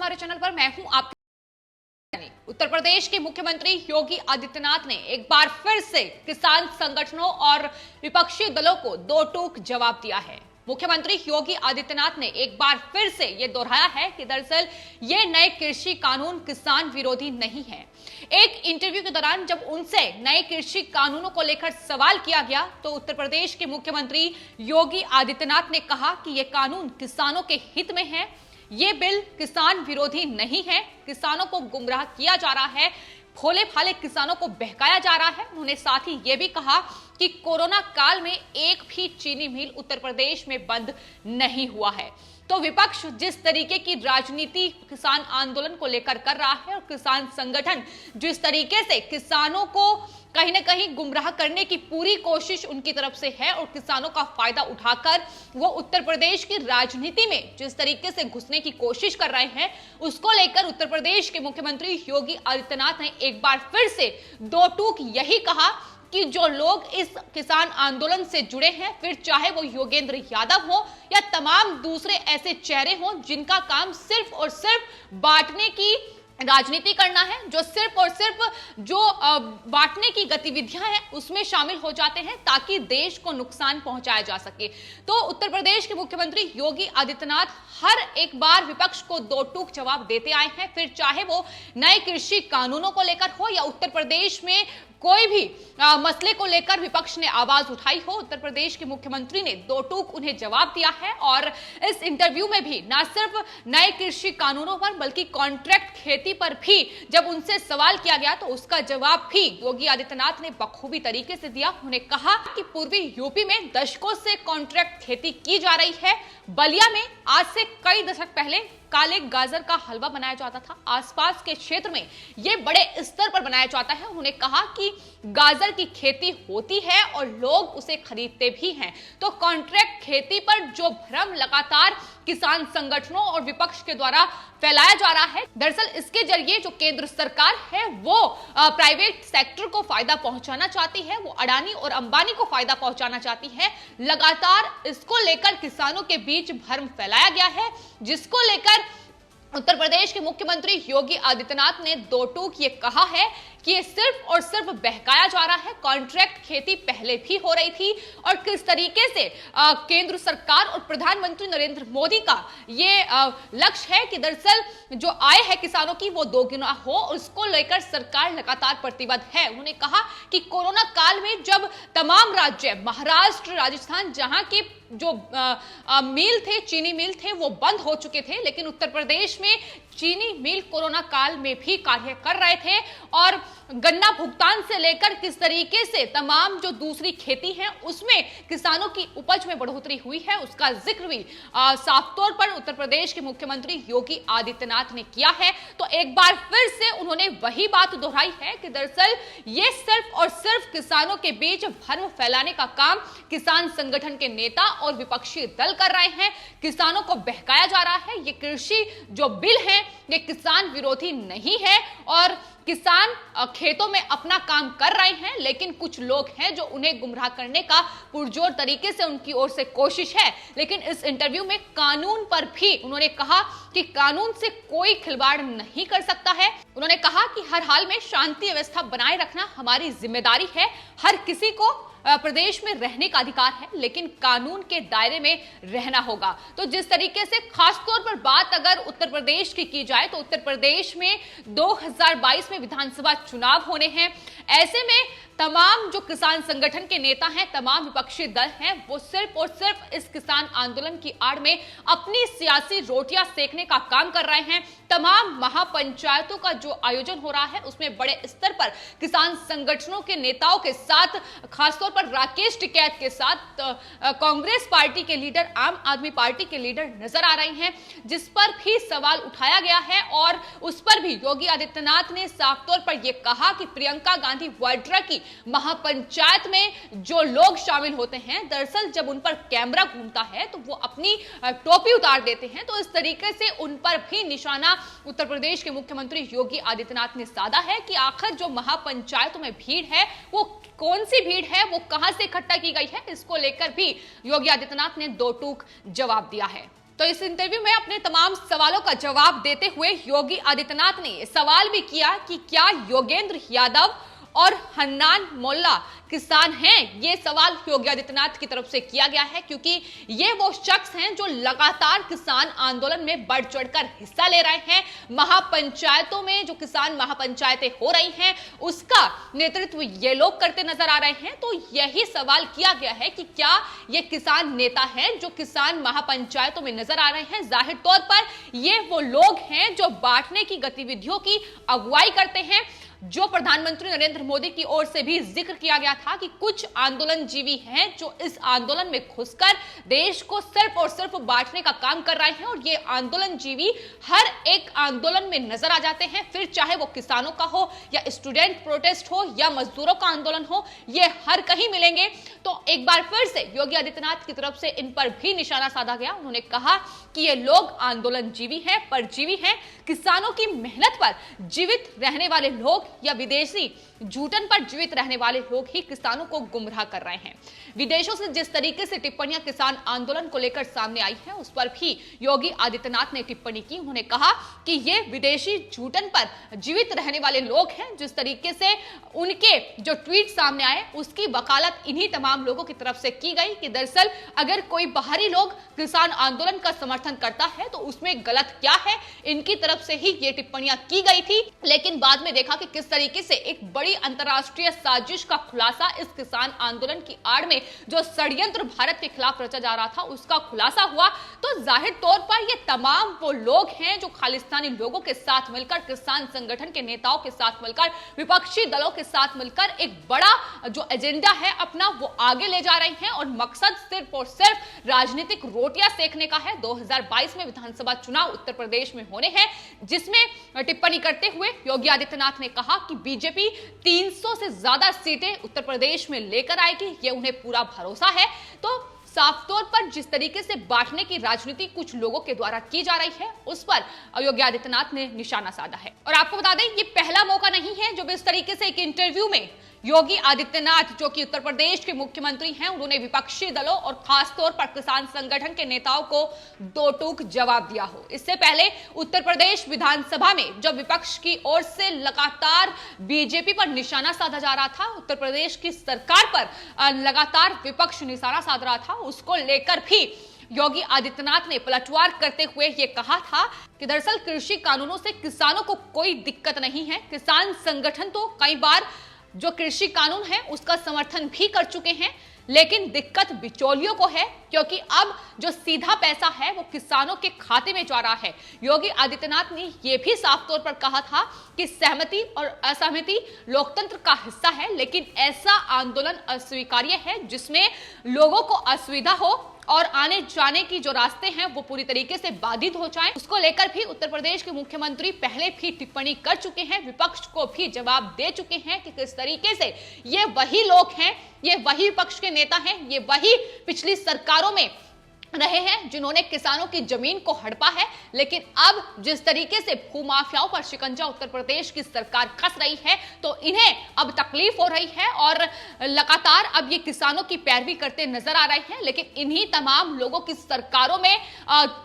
हमारे चैनल पर। मैं हूं आपके। उत्तर प्रदेश के मुख्यमंत्री योगी आदित्यनाथ ने एक बार फिर से किसान संगठनों और विपक्षी दलों को दो टूक जवाब दिया है। मुख्यमंत्री योगी आदित्यनाथ ने एक बार फिर से यह दोहराया है कि दरअसल ये नए कृषि कानून किसान विरोधी नहीं है। एक इंटरव्यू के दौरान जब उनसे नए कृषि कानूनों को लेकर सवाल किया गया तो उत्तर प्रदेश के मुख्यमंत्री योगी आदित्यनाथ ने कहा कि यह कानून किसानों के हित में है। ये बिल किसान विरोधी नहीं है। किसानों को गुमराह किया जा रहा है, भोले भाले किसानों को बहकाया जा रहा है। उन्होंने साथ ही यह भी कहा कि कोरोना काल में एक भी चीनी मिल उत्तर प्रदेश में बंद नहीं हुआ है। तो विपक्ष जिस तरीके की राजनीति किसान आंदोलन को लेकर कर रहा है और किसान संगठन जिस तरीके से किसानों को कहीं ना कहीं गुमराह करने की पूरी कोशिश उनकी तरफ से है और किसानों का फायदा उठाकर वो उत्तर प्रदेश की राजनीति में जिस तरीके से घुसने की कोशिश कर रहे हैं, उसको लेकर उत्तर प्रदेश के मुख्यमंत्री योगी आदित्यनाथ ने एक बार फिर से दो टूक यही कहा कि जो लोग इस किसान आंदोलन से जुड़े हैं, फिर चाहे वो योगेंद्र यादव हो या तमाम दूसरे ऐसे चेहरे हों जिनका काम सिर्फ और सिर्फ बांटने की राजनीति करना है, जो सिर्फ और सिर्फ जो बांटने की गतिविधियां हैं उसमें शामिल हो जाते हैं ताकि देश को नुकसान पहुंचाया जा सके। तो उत्तर प्रदेश के मुख्यमंत्री योगी आदित्यनाथ हर एक बार विपक्ष को दो टूक जवाब देते आए हैं, फिर चाहे वो नए कृषि कानूनों को लेकर हो या उत्तर प्रदेश में कोई भी मसले को लेकर विपक्ष ने आवाज उठाई हो। उत्तर प्रदेश के मुख्यमंत्री ने दो टूक उन्हें जवाब दिया है और इस इंटरव्यू में भी न सिर्फ नए कृषि कानूनों पर बल्कि कॉन्ट्रैक्ट खेती पर भी जब उनसे सवाल किया गया तो उसका जवाब भी योगी आदित्यनाथ ने बखूबी तरीके से दिया। उन्होंने कहा कि पूर्वी यूपी में दशकों से कॉन्ट्रैक्ट खेती की जा रही है। बलिया में आज से कई दशक पहले काले गाजर का हलवा बनाया जाता था। आसपास के क्षेत्र में यह बड़े स्तर पर बनाया जाता है। उन्होंने कहा कि गाजर की खेती होती है और लोग उसे खरीदते भी हैं। तो कॉन्ट्रैक्ट खेती पर जो भ्रम लगातार किसान संगठनों और विपक्ष के द्वारा फैलाया जा रहा है, दरअसल इसके जरिए जो केंद्र सरकार है वो प्राइवेट सेक्टर को फायदा पहुंचाना चाहती है, वो अडानी और अंबानी को फायदा पहुंचाना चाहती है। लगातार इसको लेकर किसानों के बीच भ्रम फैलाया गया है, जिसको लेकर उत्तर प्रदेश के मुख्यमंत्री योगी आदित्यनाथ ने दो टूक ये कहा है कि ये सिर्फ और सिर्फ बहकाया जा रहा है। कॉन्ट्रैक्ट खेती पहले भी हो रही थी और किस तरीके से केंद्र सरकार और प्रधानमंत्री नरेंद्र मोदी का ये लक्ष्य है कि दरअसल जो आय है किसानों की वो दोगुना हो, उसको लेकर सरकार लगातार प्रतिबद्ध है। उन्होंने कहा कि कोरोना काल में जब तमाम राज्य महाराष्ट्र, राजस्थान, जहां के जो मिल थे, चीनी मिल थे, वो बंद हो चुके थे, लेकिन उत्तर प्रदेश में चीनी मिल कोरोना काल में भी कार्य कर रहे थे और गन्ना भुगतान से लेकर किस तरीके से तमाम जो दूसरी खेती है उसमें किसानों की उपज में बढ़ोतरी हुई है, उसका जिक्र भी साफ तौर पर उत्तर प्रदेश के मुख्यमंत्री योगी आदित्यनाथ ने किया है। तो एक बार फिर से उन्होंने वही बात दोहराई है कि दरअसल ये सिर्फ और सिर्फ किसानों के बीच भ्रम फैलाने का काम किसान संगठन के नेता और विपक्षी दल कर रहे हैं। किसानों को बहकाया जा रहा है। ये कृषि जो बिल है ये किसान विरोधी नहीं है और किसान खेतों में अपना काम कर रहे हैं, लेकिन कुछ लोग हैं जो उन्हें गुमराह करने का पुरजोर तरीके से उनकी ओर से कोशिश है। लेकिन इस इंटरव्यू में कानून पर भी उन्होंने कहा कि कानून से कोई खिलवाड़ नहीं कर सकता है। उन्होंने कहा कि हर हाल में शांति व्यवस्था बनाए रखना हमारी जिम्मेदारी है। हर किसी को प्रदेश में रहने का अधिकार है, लेकिन कानून के दायरे में रहना होगा। तो जिस तरीके से खासतौर पर बात अगर उत्तर प्रदेश की जाए तो उत्तर प्रदेश में 2022 में विधानसभा चुनाव होने हैं। ऐसे में तमाम जो किसान संगठन के नेता हैं, तमाम विपक्षी दल हैं, वो सिर्फ और सिर्फ इस किसान आंदोलन की आड़ में अपनी सियासी रोटियां सेकने का काम कर रहे हैं। तमाम महापंचायतों का जो आयोजन हो रहा है उसमें बड़े स्तर पर किसान संगठनों के नेताओं के साथ, खासतौर पर राकेश टिकैत के साथ कांग्रेस पार्टी के लीडर, आम आदमी पार्टी के लीडर नजर आ रहे हैं, जिस पर भी सवाल उठाया गया है और उस पर भी योगी आदित्यनाथ ने साफ तौर पर यह कहा कि प्रियंका गांधी वाड्रा की महापंचायत में जो लोग शामिल होते हैं, दरअसल जब उन पर कैमरा घूमता है तो वो अपनी टोपी उतार देते हैं। तो इस तरीके से उन पर भी निशाना उत्तर प्रदेश के मुख्यमंत्री योगी आदित्यनाथ ने साधा है कि आखिर जो महापंचायतों में भीड़ है वो कौन सी भीड़ है, वो कहां से इकट्ठा की गई है। इसको लेकर भी योगी आदित्यनाथ ने दो टूक जवाब दिया है। तो इस इंटरव्यू में अपने तमाम सवालों का जवाब देते हुए योगी आदित्यनाथ ने सवाल भी किया कि क्या योगेंद्र यादव और हन्नान मोल्ला किसान हैं। ये सवाल योगी आदित्यनाथ की तरफ से किया गया है क्योंकि ये वो शख्स हैं जो लगातार किसान आंदोलन में बढ़ चढ़कर हिस्सा ले रहे हैं। महापंचायतों में जो किसान महापंचायतें हो रही हैं उसका नेतृत्व ये लोग करते नजर आ रहे हैं। तो यही सवाल किया गया है कि क्या ये किसान नेता हैं जो किसान महापंचायतों में नजर आ रहे हैं। जाहिर तौर पर ये वो लोग हैं जो बांटने की गतिविधियों की अगुवाई करते हैं, जो प्रधानमंत्री नरेंद्र मोदी की ओर से भी जिक्र किया गया था कि कुछ आंदोलनजीवी हैं जो इस आंदोलन में घुसकर देश को सिर्फ और सिर्फ बांटने का काम कर रहे हैं। और ये आंदोलनजीवी हर एक आंदोलन में नजर आ जाते हैं, फिर चाहे वो किसानों का हो या स्टूडेंट प्रोटेस्ट हो या मजदूरों का आंदोलन हो, ये हर कहीं मिलेंगे। तो एक बार फिर से योगी आदित्यनाथ की तरफ से इन पर भी निशाना साधा गया। उन्होंने कहा कि ये लोग आंदोलनजीवी हैं, परजीवी हैं, किसानों की मेहनत पर जीवित रहने वाले लोग या विदेशी झूठन पर जीवित रहने वाले लोग ही किसानों को गुमराह कर रहे हैं। विदेशों से जिस तरीके से टिप्पणियां किसान आंदोलन को लेकर सामने आई है उस पर भी योगी आदित्यनाथ ने टिप्पणी की। उन्होंने कहा कि ये विदेशी झूठन पर जीवित रहने वाले लोग हैं। जिस तरीके से उनके जो ट्वीट सामने आए उसकी वकालत इन्हीं तमाम लोगों की तरफ से की गई कि दरअसल अगर कोई बाहरी लोग किसान आंदोलन का समर्थन करता है तो उसमें गलत क्या है। इनकी तरफ से ही ये टिप्पणियां की गई थी, लेकिन बाद में देखा कि किस तरीके से एक बड़ी अंतरराष्ट्रीय साजिश का खुलासा इस किसान आंदोलन की आड़ में जो षड्यंत्र भारत के खिलाफ रचा जा रहा था उसका खुलासा हुआ। तो जाहिर तौर पर ये तमाम वो लोग हैं जो खालिस्तानी लोगों के साथ मिलकर, किसान संगठन के नेताओं के साथ मिलकर, विपक्षी दलों के साथ मिलकर एक बड़ा जो एजेंडा है अपना वो आगे ले जा रहे हैं। और मकसद सिर्फ और सिर्फ राजनीतिक रोटियां सेकने का है। 2022 में विधानसभा चुनाव उत्तर प्रदेश में होने हैं, जिसमें टिप्पणी करते हुए योगी आदित्यनाथ ने कहा कि बीजेपी 300 से ज्यादा सीटें उत्तर प्रदेश में लेकर आएगी, ये उन्हें पूरा भरोसा है। तो साफ तौर पर जिस तरीके से बांटने की राजनीति कुछ लोगों के द्वारा की जा रही है उस पर योगी आदित्यनाथ ने निशाना साधा है। और आपको बता दें ये पहला मौका नहीं है जब इस तरीके से एक इंटरव्यू में योगी आदित्यनाथ जो कि उत्तर प्रदेश के मुख्यमंत्री हैं उन्होंने विपक्षी दलों और खासतौर पर किसान संगठन के नेताओं को दो टूक जवाब दिया हो। इससे पहले उत्तर प्रदेश विधानसभा में जब विपक्ष की ओर से लगातार बीजेपी पर निशाना साधा जा रहा था, उत्तर प्रदेश की सरकार पर लगातार विपक्ष निशाना साध रहा था, उसको लेकर भी योगी आदित्यनाथ ने पलटवार करते हुए यह कहा था कि दरअसल कृषि कानूनों से किसानों को कोई दिक्कत नहीं है। किसान संगठन तो कई बार जो कृषि कानून है उसका समर्थन भी कर चुके हैं, लेकिन दिक्कत बिचौलियों को है क्योंकि अब जो सीधा पैसा है वो किसानों के खाते में जा रहा है। योगी आदित्यनाथ ने यह भी साफ तौर पर कहा था कि सहमति और असहमति लोकतंत्र का हिस्सा है, लेकिन ऐसा आंदोलन अस्वीकार्य है जिसमें लोगों को असुविधा हो और आने जाने की जो रास्ते हैं वो पूरी तरीके से बाधित हो जाएं। उसको लेकर भी उत्तर प्रदेश के मुख्यमंत्री पहले भी टिप्पणी कर चुके हैं, विपक्ष को भी जवाब दे चुके हैं कि किस तरीके से ये वही लोग हैं, ये वही विपक्ष के नेता हैं, ये वही पिछली सरकारों में रहे हैं जिन्होंने किसानों की जमीन को हड़पा है। लेकिन अब जिस तरीके से भूमाफियाओं पर शिकंजा उत्तर प्रदेश की सरकार कस रही है तो इन्हें अब तकलीफ हो रही है और लगातार अब ये किसानों की पैरवी करते नजर आ रहे हैं। लेकिन इन्हीं तमाम लोगों की सरकारों में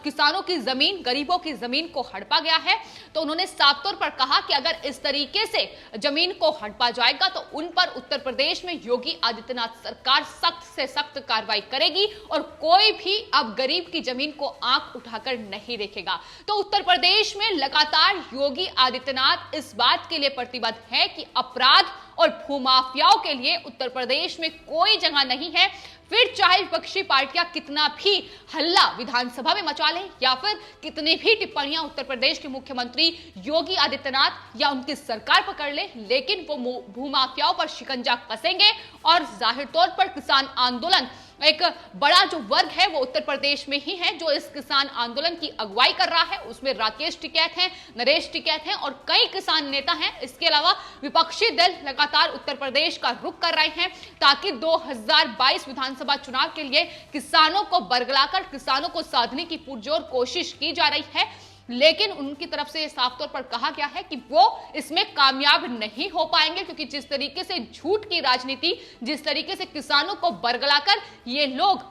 किसानों की जमीन, गरीबों की जमीन को हड़पा गया है। तो उन्होंने साफ तौर पर कहा कि अगर इस तरीके से जमीन को हड़पा जाएगा तो उन पर उत्तर प्रदेश में योगी आदित्यनाथ सरकार सख्त से सख्त कार्रवाई करेगी और कोई भी अब गरीब की जमीन को आंख उठाकर नहीं देखेगा। तो उत्तर प्रदेश में लगातार योगी आदित्यनाथ इस बात के लिए प्रतिबद्ध है कि अपराध और भूमाफियाओं के लिए उत्तर प्रदेश में कोई जगह नहीं है। फिर चाहे विपक्षी पार्टियां कितना भी हल्ला विधानसभा में मचा लें या फिर कितनी भी टिप्पणियां उत्तर प्रदेश के मुख्यमंत्री योगी आदित्यनाथ या उनकी सरकार पर कर ले, लेकिन वो भूमाफियाओं पर शिकंजा कसेंगे। और जाहिर तौर पर किसान आंदोलन एक बड़ा जो वर्ग है वो उत्तर प्रदेश में ही है जो इस किसान आंदोलन की अगुवाई कर रहा है। उसमें राकेश टिकैत हैं, नरेश टिकैत हैं और कई किसान नेता हैं। इसके अलावा विपक्षी दल लगातार उत्तर प्रदेश का रुख कर रहे हैं ताकि 2022 विधानसभा चुनाव के लिए किसानों को बरगलाकर किसानों को साधने की पुरजोर कोशिश की जा रही है। लेकिन उनकी तरफ से साफ तौर पर कहा गया है कि वो इसमें कामयाब नहीं हो पाएंगे क्योंकि जिस तरीके से झूठ की राजनीति, जिस तरीके से किसानों को बरगलाकर ये लोग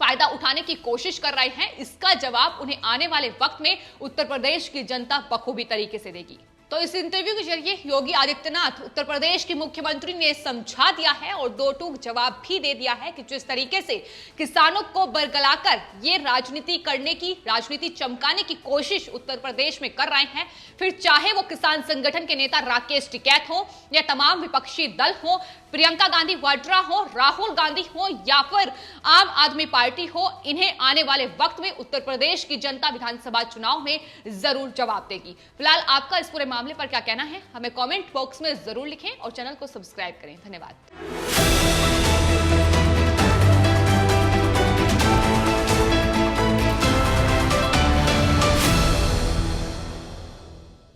फायदा उठाने की कोशिश कर रहे हैं, इसका जवाब उन्हें आने वाले वक्त में उत्तर प्रदेश की जनता बखूबी तरीके से देगी। तो इस इंटरव्यू के जरिए योगी आदित्यनाथ उत्तर प्रदेश के मुख्यमंत्री ने समझा दिया है और दो टूक जवाब भी दे दिया है कि जिस तरीके से किसानों को बरगलाकर ये राजनीति चमकाने की कोशिश उत्तर प्रदेश में कर रहे हैं, फिर चाहे वो किसान संगठन के नेता राकेश टिकैत हो या तमाम विपक्षी दल हो, प्रियंका गांधी वाड्रा हो, राहुल गांधी हो या फिर आम आदमी पार्टी हो, इन्हें आने वाले वक्त में उत्तर प्रदेश की जनता विधानसभा चुनाव में जरूर जवाब देगी। फिलहाल आपका इस पूरे मामले पर क्या कहना है, हमें कमेंट बॉक्स में जरूर लिखें और चैनल को सब्सक्राइब करें। धन्यवाद।